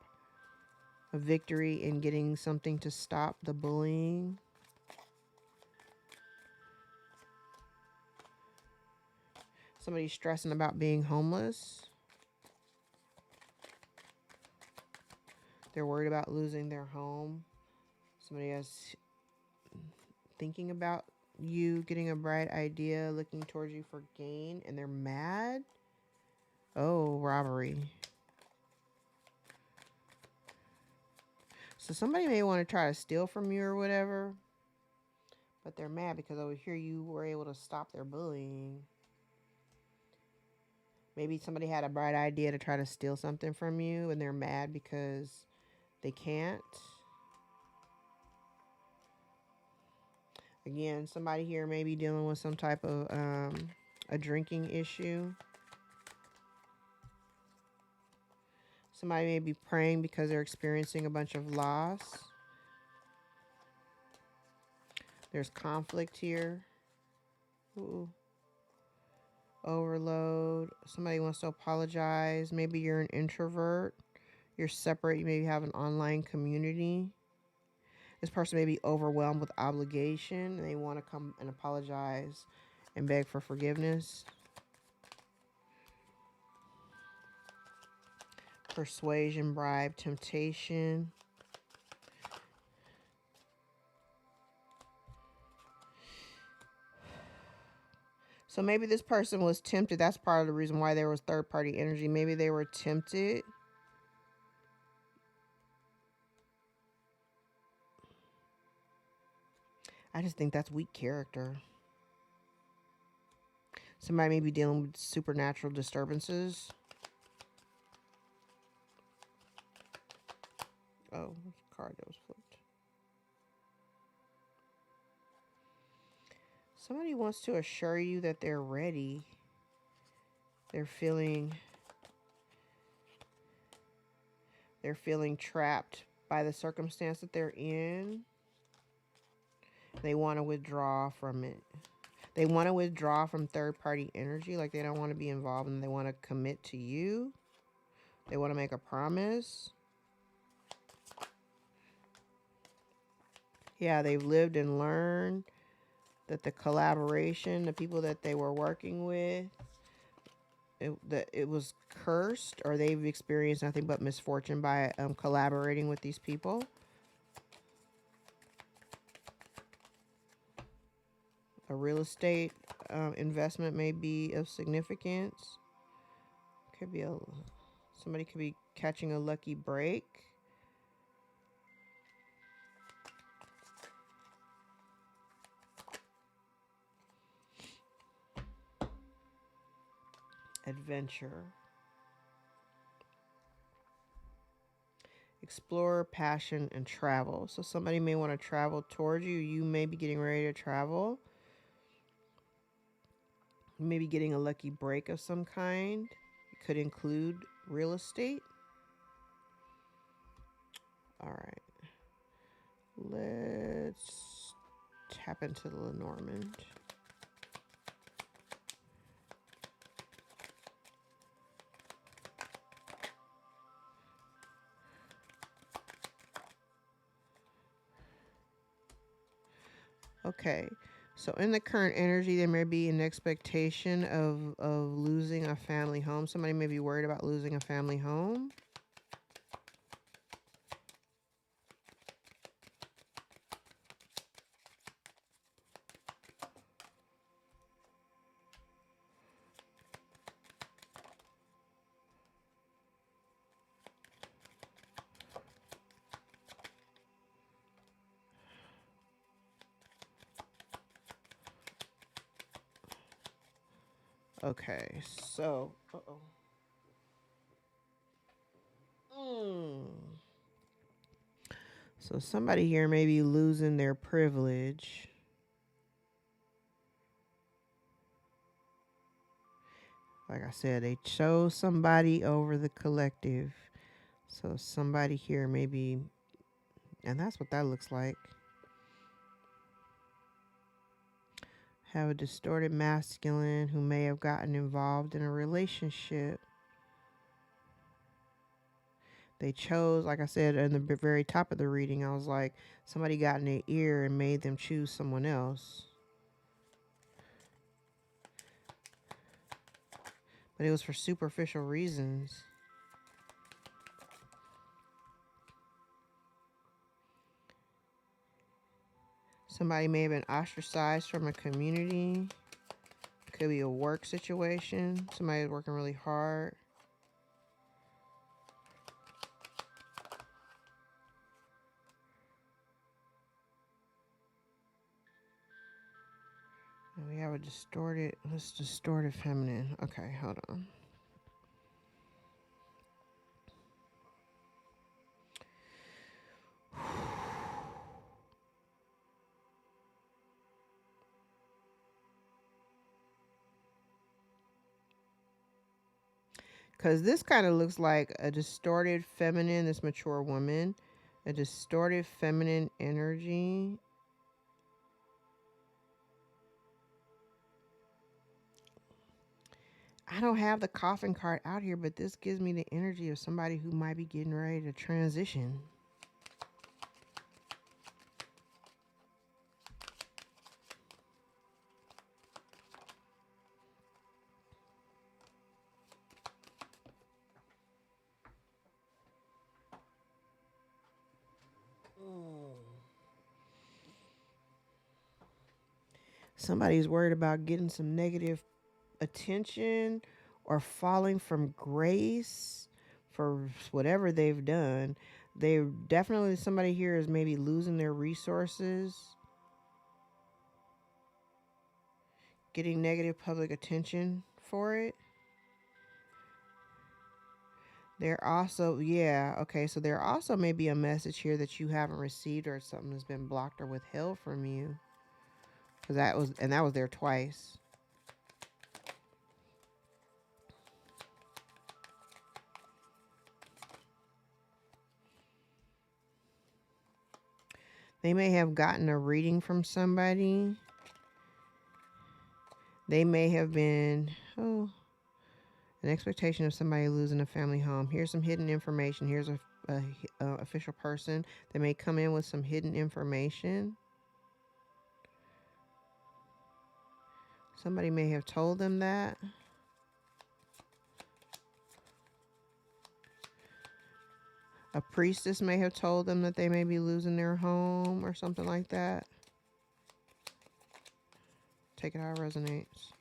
a victory in getting something to stop the bullying. Somebody's stressing about being homeless. They're worried about losing their home. Somebody is thinking about you, getting a bright idea, looking towards you for gain, and they're mad. Oh, robbery. So somebody may want to try to steal from you or whatever, but they're mad because over here you were able to stop their bullying. Maybe somebody had a bright idea to try to steal something from you, and they're mad because they can't. Again, somebody here may be dealing with some type of a drinking issue. Somebody may be praying because they're experiencing a bunch of loss. There's conflict here. Ooh. Overload. Somebody wants to apologize. Maybe you're an introvert. You're separate. You maybe have an online community. This person may be overwhelmed with obligation, and they want to come and apologize and beg for forgiveness. Persuasion, bribe, temptation. So maybe this person was tempted. That's part of the reason why there was third-party energy. Maybe they were tempted. I just think that's weak character. Somebody may be dealing with supernatural disturbances. Oh, card that was flipped. Somebody wants to assure you that they're ready. They're feeling trapped by the circumstance that they're in. They want to withdraw from it. They want to withdraw from third-party energy. Like they don't want to be involved and they want to commit to you. They want to make a promise. Yeah, they've lived and learned that the collaboration, the people that they were working with, it was cursed, or they've experienced nothing but misfortune by collaborating with these people. A real estate investment may be of significance. Could be somebody could be catching a lucky break. Adventure. Explore, passion, and travel. So somebody may want to travel towards you. You may be getting ready to travel. You may be getting a lucky break of some kind. It could include real estate. All right. Let's tap into the Lenormand. Okay, so in the current energy, there may be an expectation of losing a family home. Somebody may be worried about losing a family home. Okay, so, So somebody here may be losing their privilege. Like I said, they chose somebody over the collective. So somebody here may be, and that's what that looks like. Have a distorted masculine who may have gotten involved in a relationship. They chose, like I said, in the very top of the reading, I was like, somebody got in their ear and made them choose someone else. But it was for superficial reasons. Somebody may have been ostracized from a community. Could be a work situation. Somebody's working really hard. And we have a distorted feminine. Okay, hold on. Because this kind of looks like a distorted feminine, this mature woman, a distorted feminine energy. I don't have the coffin card out here, but this gives me the energy of somebody who might be getting ready to transition. Somebody's worried about getting some negative attention or falling from grace for whatever they've done. They definitely, somebody here is maybe losing their resources, getting negative public attention for it. There also, yeah, okay, so there also may be a message here that you haven't received or something has been blocked or withheld from you. Because that was there twice. They may have gotten a reading from somebody. They may have been, an expectation of somebody losing a family home. Here's some hidden information. Here's a official person that may come in with some hidden information. Somebody may have told them that. A priestess may have told them that they may be losing their home or something like that. Take it how it resonates.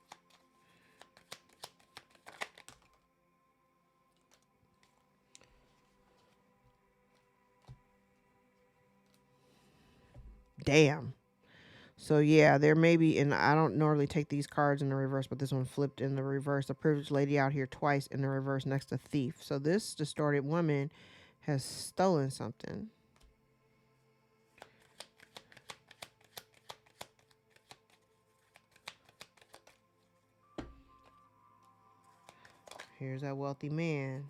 Damn. So yeah, there may be, and I don't normally take these cards in the reverse, but this one flipped in the reverse. A privileged lady out here twice in the reverse next to thief. So this distorted woman has stolen something. Here's that wealthy man.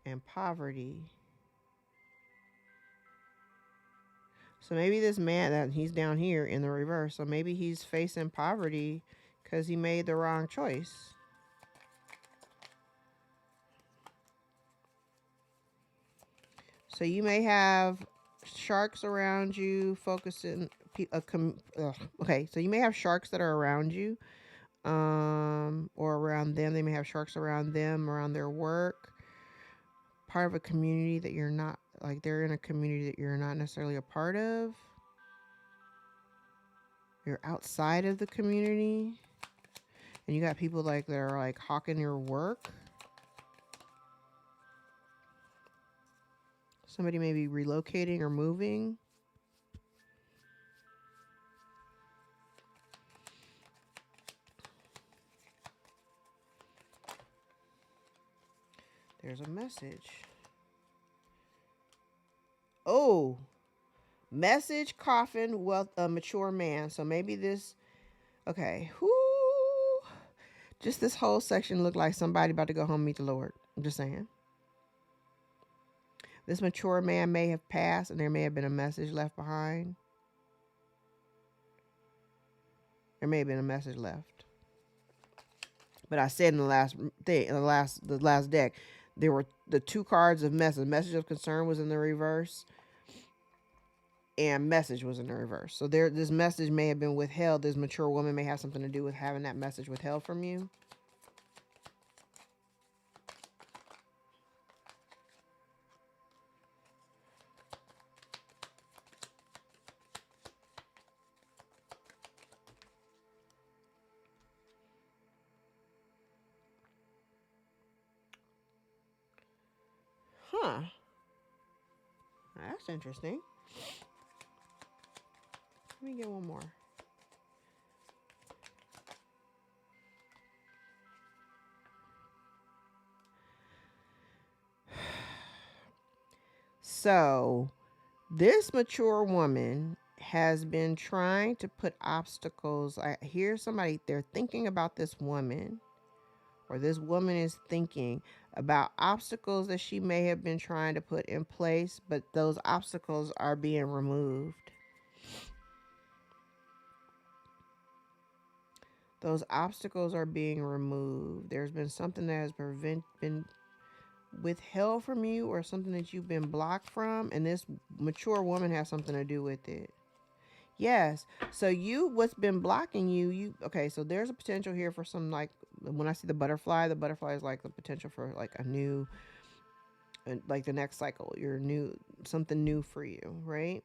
And poverty. So maybe this man, that he's down here in the reverse, so maybe he's facing poverty because he made the wrong choice. So you may have sharks around you focusing, okay, so you may have sharks that are around you, or around them. They may have sharks around them, around their work, part of a community that you're not, like they're in a community that you're not necessarily a part of. You're outside of the community, and you got people like that are like hawking your work. Somebody may be relocating or moving. There's a message. Oh, message, coffin, wealth, mature man. So maybe this, okay. Whoo. Just this whole section looked like somebody about to go home and meet the Lord. I'm just saying. This mature man may have passed and there may have been a message left behind. There may have been a message left. But I said in the last thing, the last deck, There were the two cards of message. Message of concern was in the reverse, and message was in the reverse. So this message may have been withheld. This mature woman may have something to do with having that message withheld from you. Huh. That's interesting. Let me get one more. So, this mature woman has been trying to put obstacles. I hear somebody, they're thinking about this woman, or this woman is thinking about obstacles that she may have been trying to put in place, but those obstacles are being removed. Those obstacles are being removed. There's been something that has been withheld from you, or something that you've been blocked from, and this mature woman has something to do with it. Yes. So what's been blocking you, okay, so there's a potential here for some, like, when I see the butterfly is like the potential for like a new, like the next cycle, something new for you, right?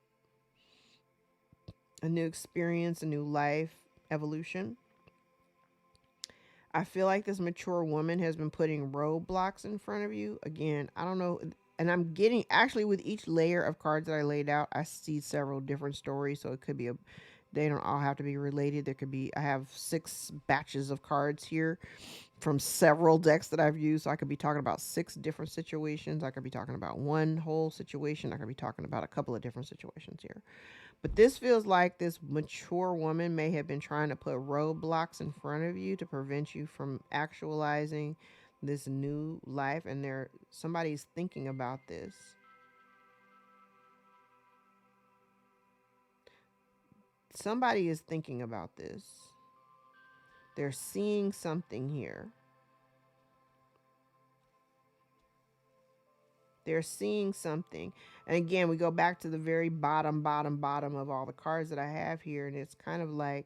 A new experience, a new life, evolution. I feel like this mature woman has been putting roadblocks in front of you. Again, I don't know. And I'm getting, actually, with each layer of cards that I laid out, I see several different stories. So it could be they don't all have to be related. There could be, I have 6 batches of cards here from several decks that I've used. So I could be talking about 6 different situations. I could be talking about one whole situation. I could be talking about a couple of different situations here. But this feels like this mature woman may have been trying to put roadblocks in front of you to prevent you from actualizing this new life. And somebody's thinking about this. Somebody is thinking about this. They're seeing something here. They're seeing something. And again, we go back to the very bottom of all the cards that I have here. And it's kind of like,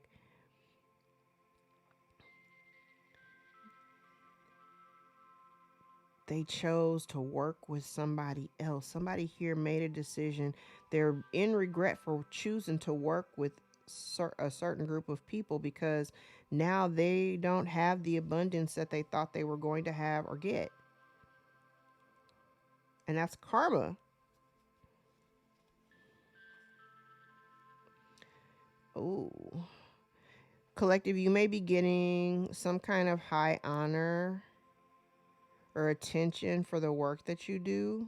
they chose to work with somebody else. Somebody here made a decision. They're in regret for choosing to work with a certain group of people, because now they don't have the abundance that they thought they were going to have or get. And that's karma. Oh. Collective, you may be getting some kind of high honor or attention for the work that you do.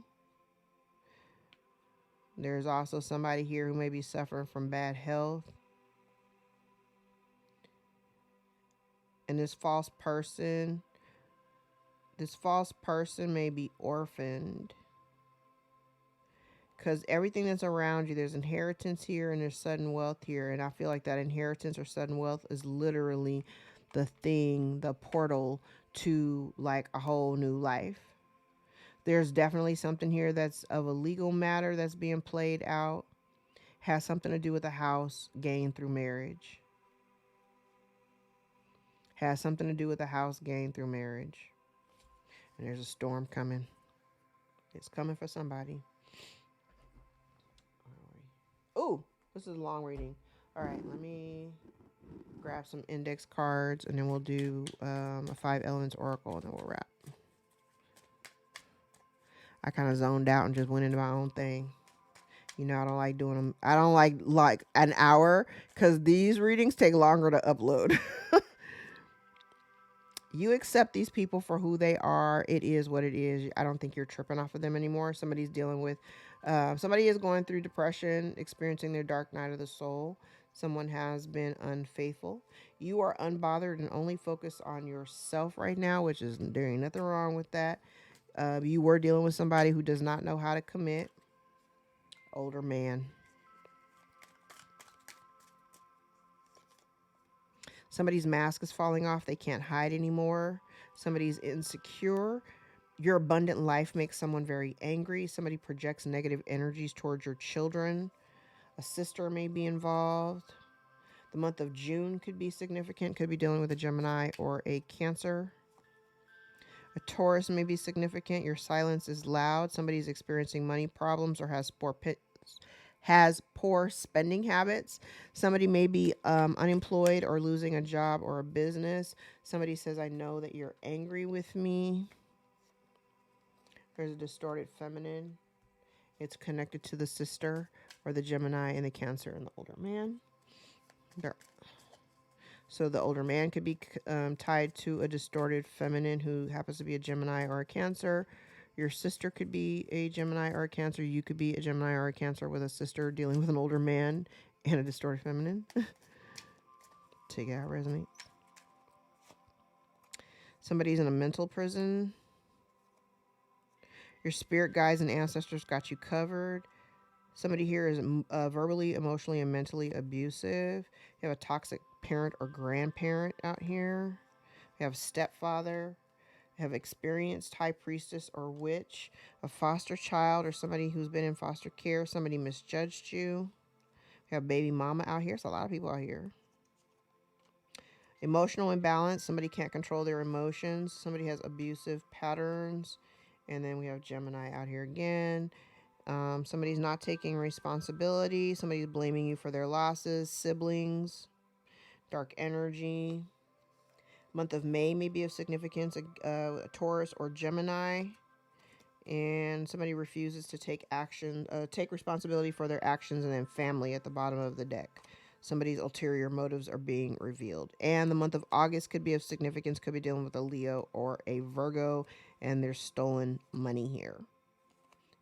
There's also somebody here who may be suffering from bad health. And this false person may be orphaned, because everything that's around you, there's inheritance here and there's sudden wealth here. And I feel like that inheritance or sudden wealth is literally the portal to like a whole new life. There's definitely something here that's of a legal matter that's being played out. Has something to do with a house gained through marriage. Has something to do with a house gained through marriage. And there's a storm coming. It's coming for somebody. Oh, this is a long reading. All right, let me grab some index cards, and then we'll do a 5 elements oracle, and then we'll wrap. I kind of zoned out and just went into my own thing. You know, I don't like doing them. I don't like an hour, because these readings take longer to upload. You accept these people for who they are. It is what it is. I don't think you're tripping off of them anymore. Somebody is going through depression, experiencing their dark night of the soul. Someone has been unfaithful. You are unbothered and only focused on yourself right now, which is, there ain't nothing wrong with that. You were dealing with somebody who does not know how to commit. Older man. Somebody's mask is falling off. They can't hide anymore. Somebody's insecure. Your abundant life makes someone very angry. Somebody projects negative energies towards your children. A sister may be involved. The month of June could be significant, could be dealing with a Gemini or a Cancer. A Taurus may be significant. Your silence is loud. Somebody's experiencing money problems or has poor spending habits. Somebody may be unemployed or losing a job or a business. Somebody says, I know that you're angry with me. There's a distorted feminine. It's connected to the sister or the Gemini and the Cancer and the older man. There. So the older man could be tied to a distorted feminine who happens to be a Gemini or a Cancer. Your sister could be a Gemini or a Cancer. You could be a Gemini or a Cancer with a sister dealing with an older man and a distorted feminine. Take it out, resonate. Somebody's in a mental prison. Your spirit guides and ancestors got you covered. Somebody here is verbally, emotionally, and mentally abusive. You have a toxic parent or grandparent out here. You have a stepfather. You have experienced high priestess or witch. A foster child or somebody who's been in foster care. Somebody misjudged you. You have baby mama out here. It's a lot of people out here. Emotional imbalance. Somebody can't control their emotions. Somebody has abusive patterns. And then we have Gemini out here again. Somebody's not taking responsibility. Somebody's blaming you for their losses. Siblings. Dark energy. Month of May may be of significance. A Taurus or Gemini. And somebody refuses to take action, take responsibility for their actions, and then family at the bottom of the deck. Somebody's ulterior motives are being revealed. And the month of August could be of significance, could be dealing with a Leo or a Virgo, and there's stolen money here.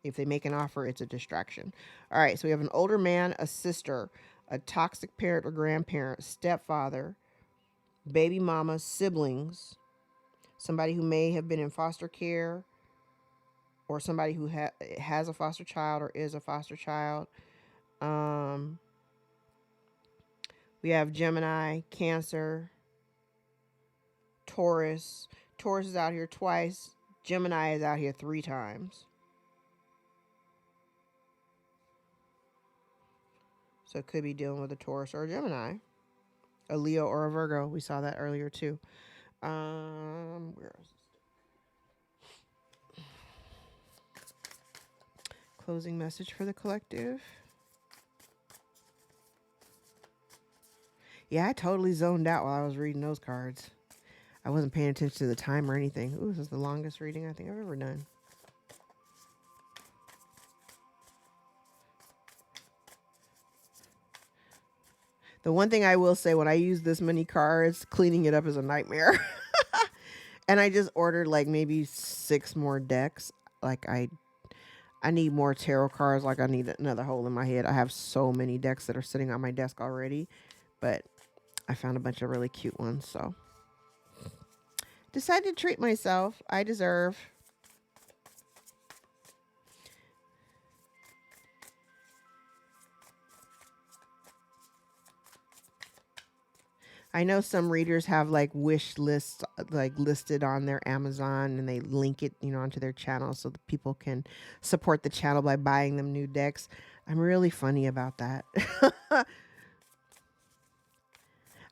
If they make an offer, it's a distraction. All right, so we have an older man, a sister, a toxic parent or grandparent, stepfather, baby mama, siblings, somebody who may have been in foster care, or somebody who has a foster child or is a foster child. We have Gemini, Cancer, Taurus. Taurus is out here twice. Gemini is out here 3 times. So it could be dealing with a Taurus or a Gemini. A Leo or a Virgo. We saw that earlier too. Where is this? Closing message for the collective. Yeah, I totally zoned out while I was reading those cards. I wasn't paying attention to the time or anything. Ooh, this is the longest reading I think I've ever done. The one thing I will say, when I use this many cards, cleaning it up is a nightmare. And I just ordered like maybe 6 more decks. Like I need more tarot cards. Like I need another hole in my head. I have so many decks that are sitting on my desk already. But I found a bunch of really cute ones. So decided to treat myself. I deserve. I know some readers have like wish lists like listed on their Amazon, and they link it, onto their channel so that people can support the channel by buying them new decks. I'm really funny about that.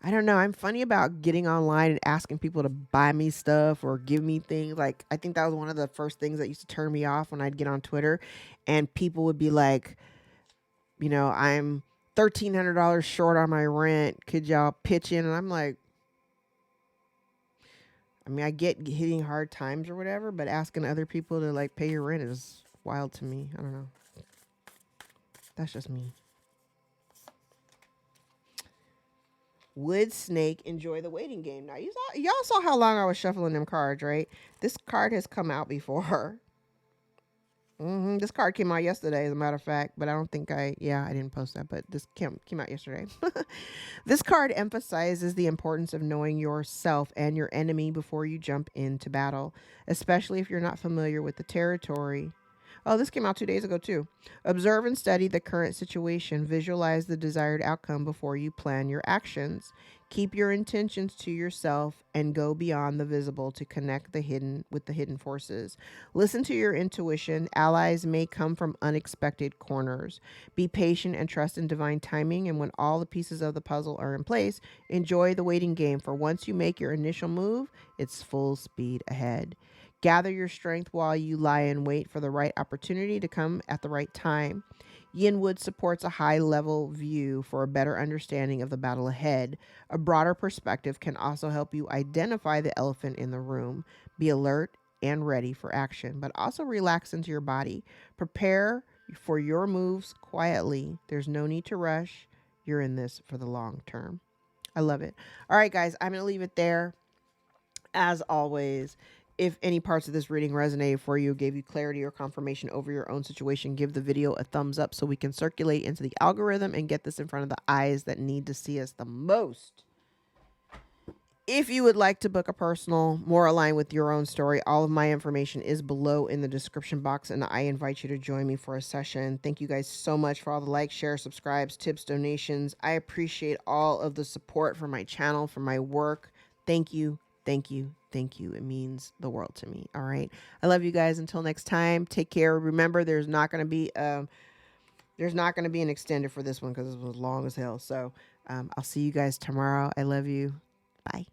I don't know. I'm funny about getting online and asking people to buy me stuff or give me things. Like, I think that was one of the first things that used to turn me off when I'd get on Twitter, and people would be like, I'm $1,300 short on my rent. Could y'all pitch in? And I'm like, I get hitting hard times or whatever, but asking other people to like pay your rent is wild to me. I don't know. That's just me. Would Snake enjoy the waiting game? Now, y'all saw how long I was shuffling them cards, right? This card has come out before. This card came out yesterday, as a matter of fact, but I don't think I didn't post that, but this came out yesterday. This card emphasizes the importance of knowing yourself and your enemy before you jump into battle, especially if you're not familiar with the territory. Oh, this came out 2 days ago too. Observe and study the current situation. Visualize the desired outcome before you plan your actions. Keep your intentions to yourself and go beyond the visible to connect the hidden with the hidden forces. Listen to your intuition. Allies may come from unexpected corners. Be patient and trust in divine timing. And when all the pieces of the puzzle are in place, enjoy the waiting game. For once you make your initial move, it's full speed ahead. Gather your strength while you lie in wait for the right opportunity to come at the right time. Yinwood supports a high level view for a better understanding of the battle ahead. A broader perspective can also help you identify the elephant in the room. Be alert and ready for action, but also relax into your body. Prepare for your moves quietly. There's no need to rush. You're in this for the long term. I love it. All right, guys, I'm going to leave it there. As always, if any parts of this reading resonated for you, gave you clarity or confirmation over your own situation, give the video a thumbs up so we can circulate into the algorithm and get this in front of the eyes that need to see us the most. If you would like to book a personal, more aligned with your own story, all of my information is below in the description box, and I invite you to join me for a session. Thank you guys so much for all the likes, shares, subscribes, tips, donations. I appreciate all of the support for my channel, for my work. Thank you, thank you, thank you. It means the world to me. All right. I love you guys. Until next time, take care. Remember, there's not going to be an extended for this one because this was long as hell. So I'll see you guys tomorrow. I love you. Bye.